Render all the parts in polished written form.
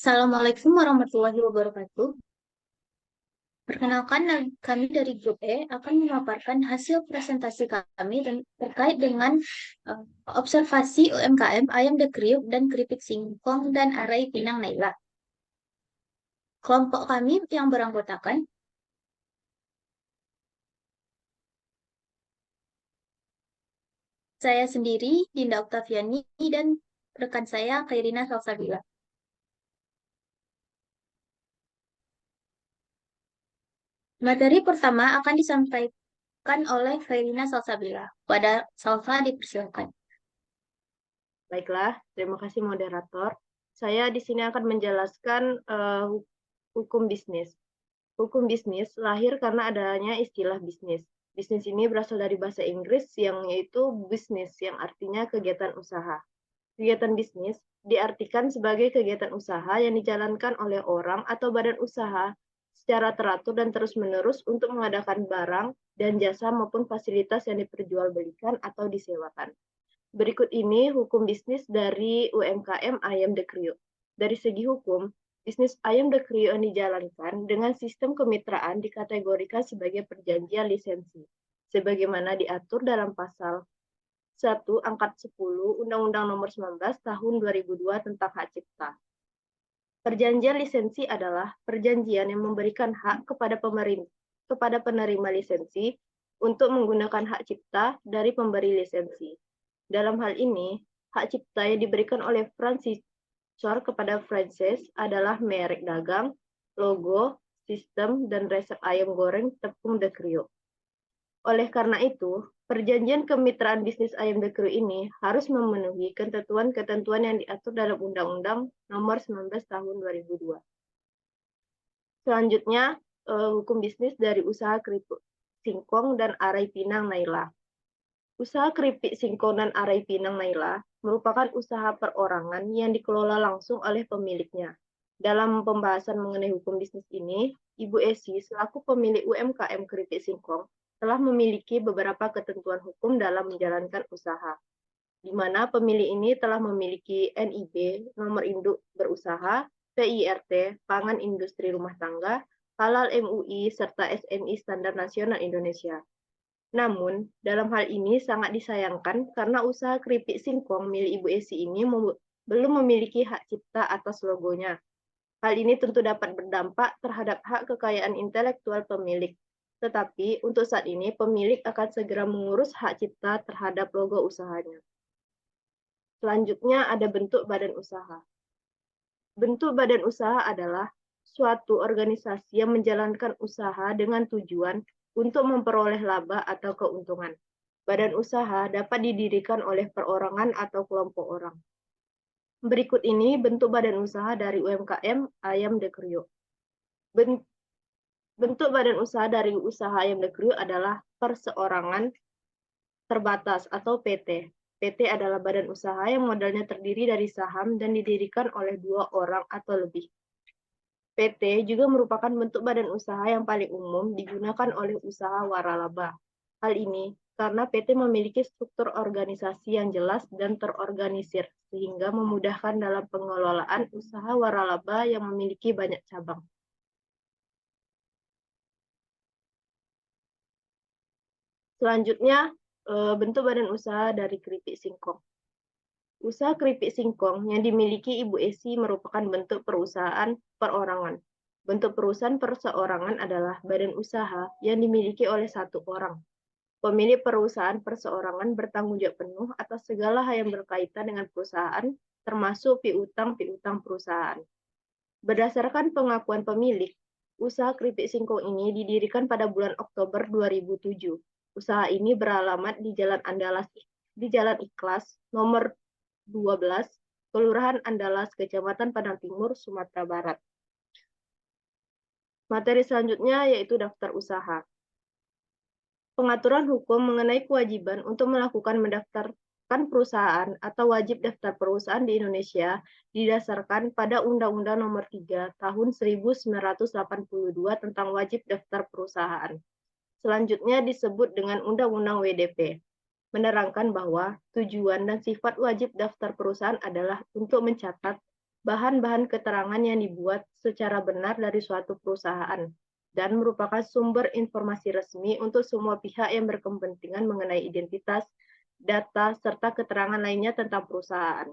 Assalamualaikum warahmatullahi wabarakatuh. Perkenalkan, kami dari Grup E akan memaparkan hasil presentasi kami terkait dengan eh, observasi UMKM Ayam The Kriuk dan Keripik Singkong dan Arai Pinang Naila. Kelompok kami yang beranggotakan saya sendiri, Dinda Oktaviani, dan rekan saya, Khairina Salsabila. Materi pertama akan disampaikan oleh Khairina Salsabila. Pada Salsa dipersilakan. Baiklah, terima kasih moderator. Saya di sini akan menjelaskan hukum bisnis. Hukum bisnis lahir karena adanya istilah bisnis. Bisnis ini berasal dari bahasa Inggris yang yaitu business, yang artinya kegiatan usaha. Kegiatan bisnis diartikan sebagai kegiatan usaha yang dijalankan oleh orang atau badan usaha secara teratur dan terus-menerus untuk mengadakan barang dan jasa maupun fasilitas yang diperjualbelikan atau disewakan. Berikut ini hukum bisnis dari UMKM Ayam The Kriuk. Dari segi hukum, bisnis Ayam The Kriuk yang dijalankan dengan sistem kemitraan dikategorikan sebagai perjanjian lisensi, sebagaimana diatur dalam pasal 1 angkat 10 Undang-Undang Nomor 19 Tahun 2002 tentang Hak Cipta. Perjanjian lisensi adalah perjanjian yang memberikan hak kepada penerima lisensi untuk menggunakan hak cipta dari pemberi lisensi. Dalam hal ini, hak cipta yang diberikan oleh franchisor kepada franchise adalah merek dagang, logo, sistem, dan resep ayam goreng tepung The Kriuk. Oleh karena itu, perjanjian kemitraan bisnis ayam The Kriuk ini harus memenuhi ketentuan-ketentuan yang diatur dalam Undang-Undang Nomor 19 Tahun 2002. Selanjutnya, hukum bisnis dari usaha keripik singkong dan arai pinang Naila. Usaha keripik singkong dan arai pinang Naila merupakan usaha perorangan yang dikelola langsung oleh pemiliknya. Dalam pembahasan mengenai hukum bisnis ini, Ibu Esi selaku pemilik UMKM keripik singkong telah memiliki beberapa ketentuan hukum dalam menjalankan usaha, di mana pemilik ini telah memiliki NIB, nomor induk berusaha, PIRT, pangan industri rumah tangga, halal MUI, serta SNI Standar Nasional Indonesia. Namun, dalam hal ini sangat disayangkan karena usaha keripik singkong milik Ibu Esi ini belum memiliki hak cipta atas logonya. Hal ini tentu dapat berdampak terhadap hak kekayaan intelektual pemilik. Tetapi untuk saat ini pemilik akan segera mengurus hak cipta terhadap logo usahanya. Selanjutnya ada bentuk badan usaha. Bentuk badan usaha adalah suatu organisasi yang menjalankan usaha dengan tujuan untuk memperoleh laba atau keuntungan. Badan usaha dapat didirikan oleh perorangan atau kelompok orang. Berikut ini bentuk badan usaha dari UMKM Ayam The Kriuk. Bentuk badan usaha dari usaha Ayam The Kriuk adalah perseorangan terbatas atau PT. PT adalah badan usaha yang modalnya terdiri dari saham dan didirikan oleh 2 orang atau lebih. PT juga merupakan bentuk badan usaha yang paling umum digunakan oleh usaha waralaba. Hal ini karena PT memiliki struktur organisasi yang jelas dan terorganisir, sehingga memudahkan dalam pengelolaan usaha waralaba yang memiliki banyak cabang. Selanjutnya, bentuk badan usaha dari keripik singkong. Usaha keripik singkong yang dimiliki Ibu Esi merupakan bentuk perusahaan perorangan. Bentuk perusahaan perseorangan adalah badan usaha yang dimiliki oleh 1 orang. Pemilik perusahaan perseorangan bertanggung jawab penuh atas segala hal yang berkaitan dengan perusahaan, termasuk piutang perusahaan. Berdasarkan pengakuan pemilik, usaha keripik singkong ini didirikan pada bulan Oktober 2007. Usaha ini beralamat di Jalan Ikhlas, nomor 12, Kelurahan Andalas, Kecamatan Padang Timur, Sumatera Barat. Materi selanjutnya yaitu daftar usaha. Pengaturan hukum mengenai kewajiban untuk mendaftarkan perusahaan atau wajib daftar perusahaan di Indonesia didasarkan pada Undang-Undang Nomor 3 Tahun 1982 tentang wajib daftar perusahaan. Selanjutnya disebut dengan Undang-Undang WDP. Menerangkan bahwa tujuan dan sifat wajib daftar perusahaan adalah untuk mencatat bahan-bahan keterangan yang dibuat secara benar dari suatu perusahaan dan merupakan sumber informasi resmi untuk semua pihak yang berkepentingan mengenai identitas, data, serta keterangan lainnya tentang perusahaan.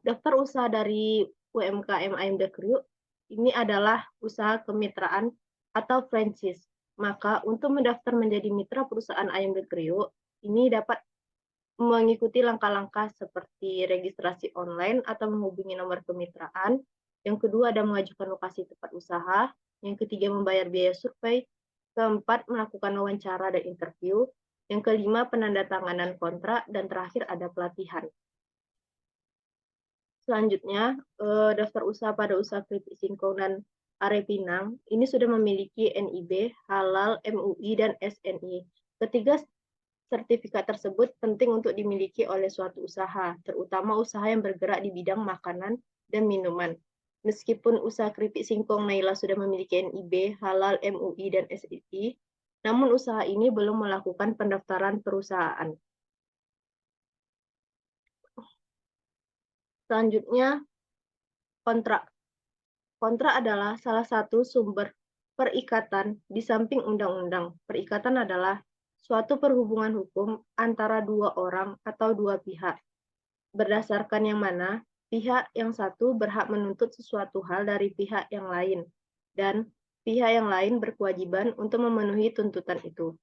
Daftar usaha dari UMKM IM The Crew ini adalah usaha kemitraan atau franchise. Maka untuk mendaftar menjadi mitra perusahaan IM The Crew, ini dapat mengikuti langkah-langkah seperti registrasi online atau menghubungi nomor kemitraan. Yang kedua ada mengajukan lokasi tempat usaha. Yang ketiga membayar biaya survei. Keempat melakukan wawancara dan interview. Yang kelima penandatanganan kontrak. Dan terakhir ada pelatihan. Selanjutnya, daftar usaha pada usaha keripik singkong dan are pinang ini sudah memiliki NIB, halal, MUI, dan SNI. Ketiga sertifikat tersebut penting untuk dimiliki oleh suatu usaha, terutama usaha yang bergerak di bidang makanan dan minuman. Meskipun usaha keripik singkong Naila sudah memiliki NIB, halal, MUI, dan SNI, namun usaha ini belum melakukan pendaftaran perusahaan. Selanjutnya, kontrak. Kontrak adalah salah satu sumber perikatan di samping undang-undang. Perikatan adalah suatu perhubungan hukum antara dua orang atau dua pihak, berdasarkan yang mana pihak yang satu berhak menuntut sesuatu hal dari pihak yang lain, dan pihak yang lain berkewajiban untuk memenuhi tuntutan itu.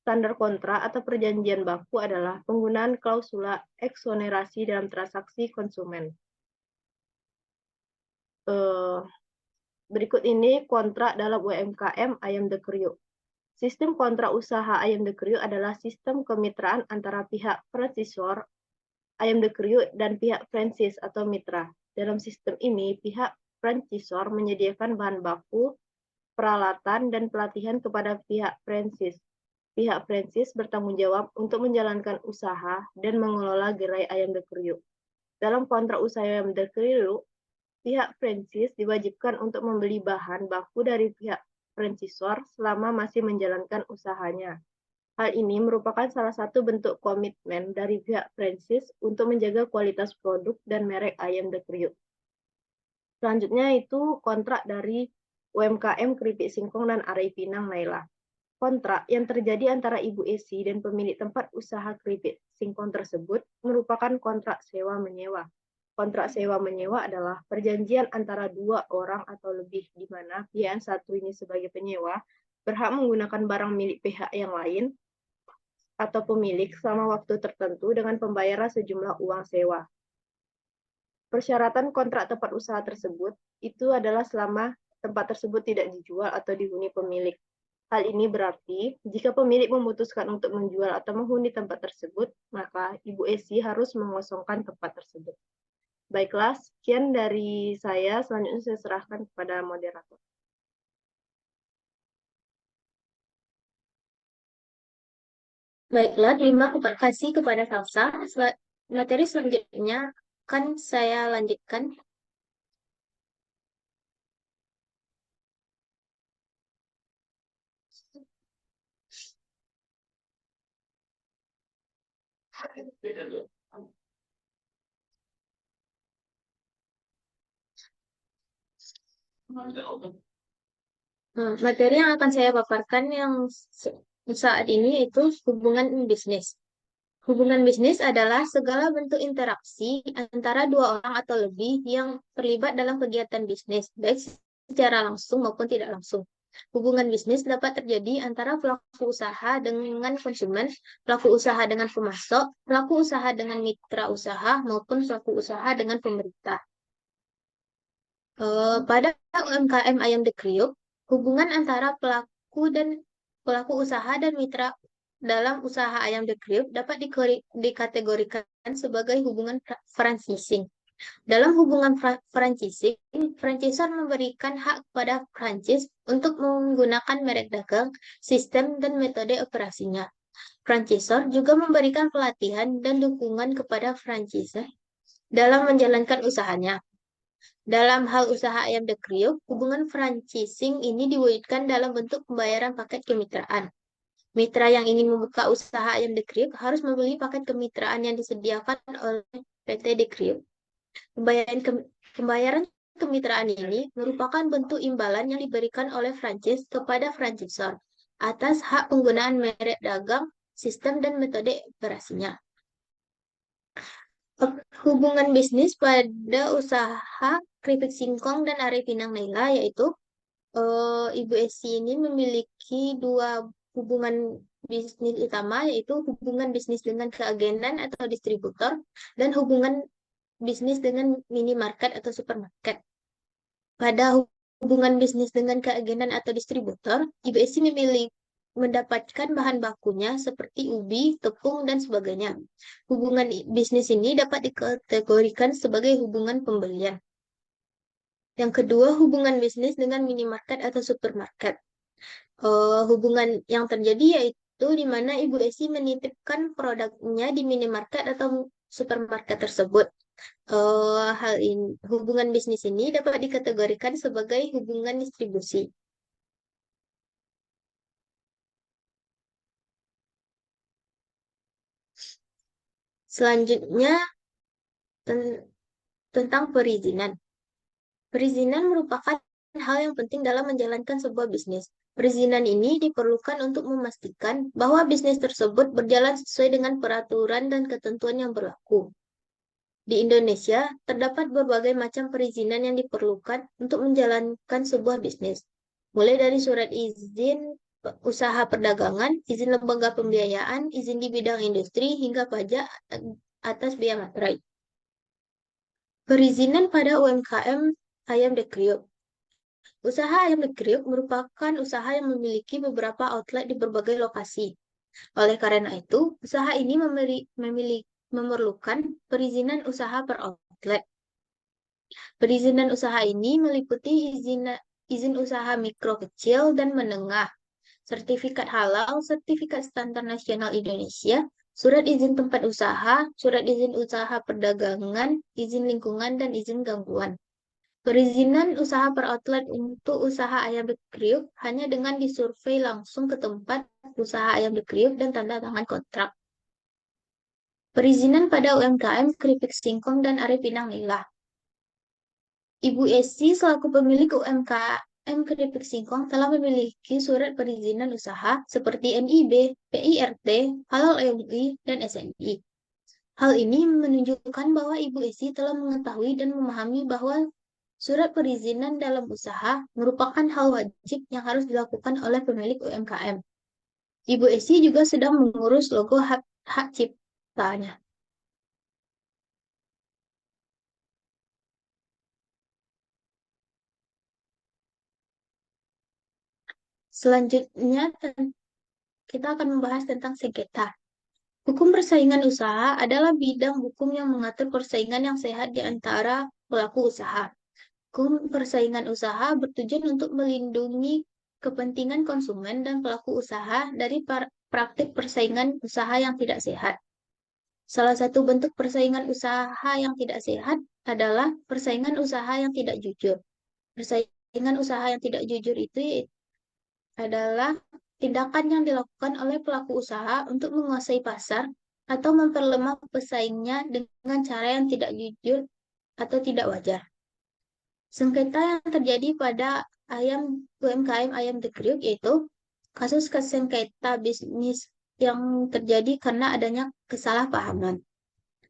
Standar kontrak atau perjanjian baku adalah penggunaan klausula eksonerasi dalam transaksi konsumen. Berikut ini kontrak dalam UMKM IM The Crew. Sistem kontrak usaha IM The Crew adalah sistem kemitraan antara pihak franchisor IM The Crew dan pihak franchise atau mitra. Dalam sistem ini, pihak franchisor menyediakan bahan baku, peralatan, dan pelatihan kepada pihak franchise. Pihak franchise bertanggung jawab untuk menjalankan usaha dan mengelola gerai IM The Crew. Dalam kontrak usaha IM The Crew, pihak franchise diwajibkan untuk membeli bahan baku dari pihak franchisor selama masih menjalankan usahanya. Hal ini merupakan salah satu bentuk komitmen dari pihak franchise untuk menjaga kualitas produk dan merek IM The Crew. Selanjutnya itu kontrak dari UMKM Keripik Singkong dan Are Pinang Naila. Kontrak yang terjadi antara Ibu Esi dan pemilik tempat usaha keripik singkong tersebut merupakan kontrak sewa-menyewa. Kontrak sewa-menyewa adalah perjanjian antara dua orang atau lebih di mana pihak yang satu ini sebagai penyewa berhak menggunakan barang milik pihak yang lain atau pemilik selama waktu tertentu dengan pembayaran sejumlah uang sewa. Persyaratan kontrak tempat usaha tersebut itu adalah selama tempat tersebut tidak dijual atau dihuni pemilik. Hal ini berarti, jika pemilik memutuskan untuk menjual atau menghuni tempat tersebut, maka Ibu Esi harus mengosongkan tempat tersebut. Baiklah, sekian dari saya. Selanjutnya saya serahkan kepada moderator. Baiklah, terima kasih kepada Salsa. Materi selanjutnya akan saya lanjutkan. Materi yang akan saya paparkan yang saat ini itu hubungan bisnis. Hubungan bisnis adalah segala bentuk interaksi antara dua orang atau lebih yang terlibat dalam kegiatan bisnis, baik secara langsung maupun tidak langsung. Hubungan bisnis dapat terjadi antara pelaku usaha dengan konsumen, pelaku usaha dengan pemasok, pelaku usaha dengan mitra usaha, maupun pelaku usaha dengan pemerintah. Pada UMKM Ayam The Kriuk, hubungan antara pelaku usaha dan mitra dalam usaha ayam The Kriuk dapat dikategorikan sebagai hubungan franchising. Dalam hubungan franchising, franchisor memberikan hak kepada franchise untuk menggunakan merek dagang, sistem, dan metode operasinya. Franchisor juga memberikan pelatihan dan dukungan kepada franchisor dalam menjalankan usahanya. Dalam hal usaha ayam The Kriuk, hubungan franchising ini diwujudkan dalam bentuk pembayaran paket kemitraan. Mitra yang ingin membuka usaha ayam The Kriuk harus membeli paket kemitraan yang disediakan oleh PT The Kriuk. Pembayaran kemitraan ini merupakan bentuk imbalan yang diberikan oleh franchise kepada franchisor atas hak penggunaan merek dagang, sistem, dan metode operasinya. Hubungan bisnis pada usaha keripik singkong dan Arifin Naila yaitu Ibu Esi ini memiliki dua hubungan bisnis utama, yaitu hubungan bisnis dengan keagenan atau distributor dan hubungan bisnis dengan minimarket atau supermarket. Pada hubungan bisnis dengan keagenan atau distributor, Ibu Esi mendapatkan bahan bakunya seperti ubi, tepung, dan sebagainya. Hubungan bisnis ini dapat dikategorikan sebagai hubungan pembelian. Yang kedua, hubungan bisnis dengan minimarket atau supermarket. Hubungan yang terjadi yaitu di mana Ibu Esi menitipkan produknya di minimarket atau supermarket tersebut. Hubungan bisnis ini dapat dikategorikan sebagai hubungan distribusi. Selanjutnya, tentang perizinan. Perizinan merupakan hal yang penting dalam menjalankan sebuah bisnis. Perizinan ini diperlukan untuk memastikan bahwa bisnis tersebut berjalan sesuai dengan peraturan dan ketentuan yang berlaku. Di Indonesia, terdapat berbagai macam perizinan yang diperlukan untuk menjalankan sebuah bisnis, mulai dari surat izin usaha perdagangan, izin lembaga pembiayaan, izin di bidang industri, hingga pajak atas biaya materai. Perizinan pada UMKM Ayam The Kriuk. Usaha Ayam The Kriuk merupakan usaha yang memiliki beberapa outlet di berbagai lokasi. Oleh karena itu, usaha ini memerlukan perizinan usaha per outlet. Perizinan usaha ini meliputi izin usaha mikro kecil dan menengah, sertifikat halal, sertifikat standar nasional Indonesia, surat izin tempat usaha, surat izin usaha perdagangan, izin lingkungan, dan izin gangguan. Perizinan usaha per outlet untuk usaha ayam bekriuk hanya dengan disurvei langsung ke tempat usaha ayam bekriuk dan tanda tangan kontrak. Perizinan pada UMKM keripik singkong dan Arifin Naila. Ibu Esi selaku pemilik UMKM keripik singkong telah memiliki surat perizinan usaha seperti NIB, PIRT, Halal MUI, dan SNI. Hal ini menunjukkan bahwa Ibu Esi telah mengetahui dan memahami bahwa surat perizinan dalam usaha merupakan hal wajib yang harus dilakukan oleh pemilik UMKM. Ibu Esi juga sedang mengurus logo hak ciptanya. Selanjutnya, kita akan membahas tentang sengketa. Hukum persaingan usaha adalah bidang hukum yang mengatur persaingan yang sehat di antara pelaku usaha. Hukum persaingan usaha bertujuan untuk melindungi kepentingan konsumen dan pelaku usaha dari praktik persaingan usaha yang tidak sehat. Salah satu bentuk persaingan usaha yang tidak sehat adalah persaingan usaha yang tidak jujur. Persaingan usaha yang tidak jujur itu adalah tindakan yang dilakukan oleh pelaku usaha untuk menguasai pasar atau memperlemah pesaingnya dengan cara yang tidak jujur atau tidak wajar. Sengketa yang terjadi pada UMKM Ayam The Kriuk yaitu kasus sengketa bisnis yang terjadi karena adanya kesalahpahaman.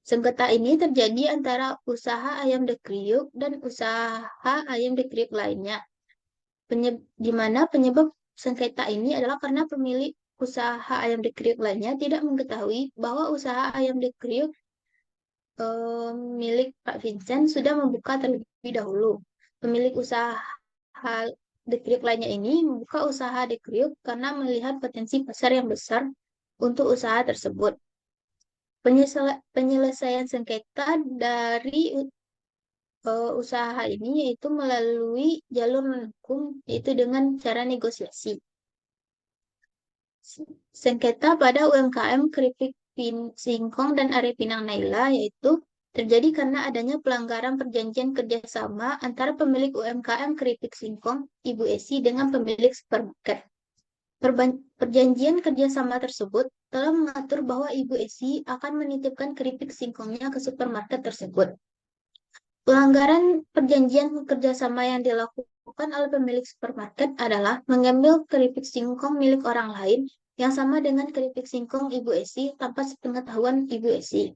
Sengketa ini terjadi antara usaha Ayam The Kriuk dan usaha Ayam The Kriuk lainnya, di mana penyebab sengketa ini adalah karena pemilik usaha Ayam The Kriuk lainnya tidak mengetahui bahwa usaha Ayam The Kriuk milik Pak Vincent sudah membuka terlebih dahulu. Pemilik usaha The Kriuk lainnya ini membuka usaha The Kriuk karena melihat potensi pasar yang besar untuk usaha tersebut. Penyelesaian sengketa dari usaha ini yaitu melalui jalur hukum, yaitu dengan cara negosiasi. Sengketa pada UMKM keripik singkong dan Arifin Naila yaitu terjadi karena adanya pelanggaran perjanjian kerjasama antara pemilik UMKM keripik singkong Ibu Esi dengan pemilik supermarket. Perjanjian kerjasama tersebut telah mengatur bahwa Ibu Esi akan menitipkan keripik singkongnya ke supermarket tersebut. Pelanggaran perjanjian kerjasama yang dilakukan oleh pemilik supermarket adalah mengambil keripik singkong milik orang lain yang sama dengan keripik singkong Ibu Esi tanpa sepengetahuan Ibu Esi.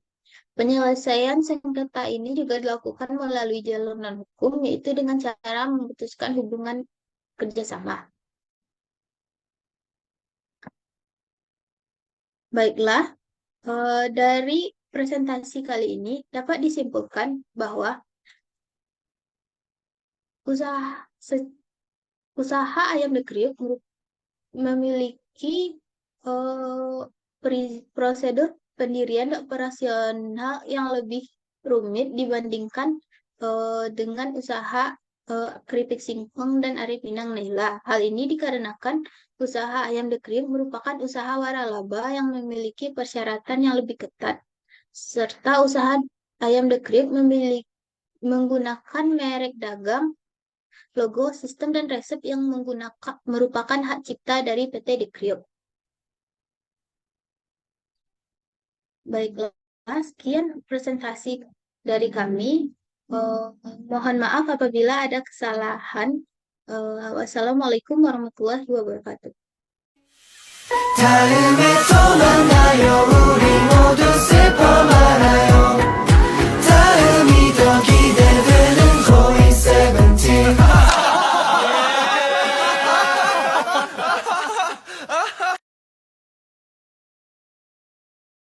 Penyelesaian sengketa ini juga dilakukan melalui jalur non-hukum, yaitu dengan cara memutuskan hubungan kerjasama. Baiklah, dari presentasi kali ini dapat disimpulkan bahwa usaha usaha ayam negeri memiliki prosedur pendirian dan operasional yang lebih rumit dibandingkan dengan usaha keripik singkong dan Ari Pinang Nela. Hal ini dikarenakan usaha ayam dekrim merupakan usaha waralaba yang memiliki persyaratan yang lebih ketat, serta usaha ayam dekrim menggunakan merek dagang, logo, sistem, dan resep yang merupakan hak cipta dari PT Dekriuk. Baiklah, sekian presentasi dari kami. Mohon maaf apabila ada kesalahan. Wassalamualaikum warahmatullahi wabarakatuh. 다음에 또 만나요 우리 모두 슬퍼 말아요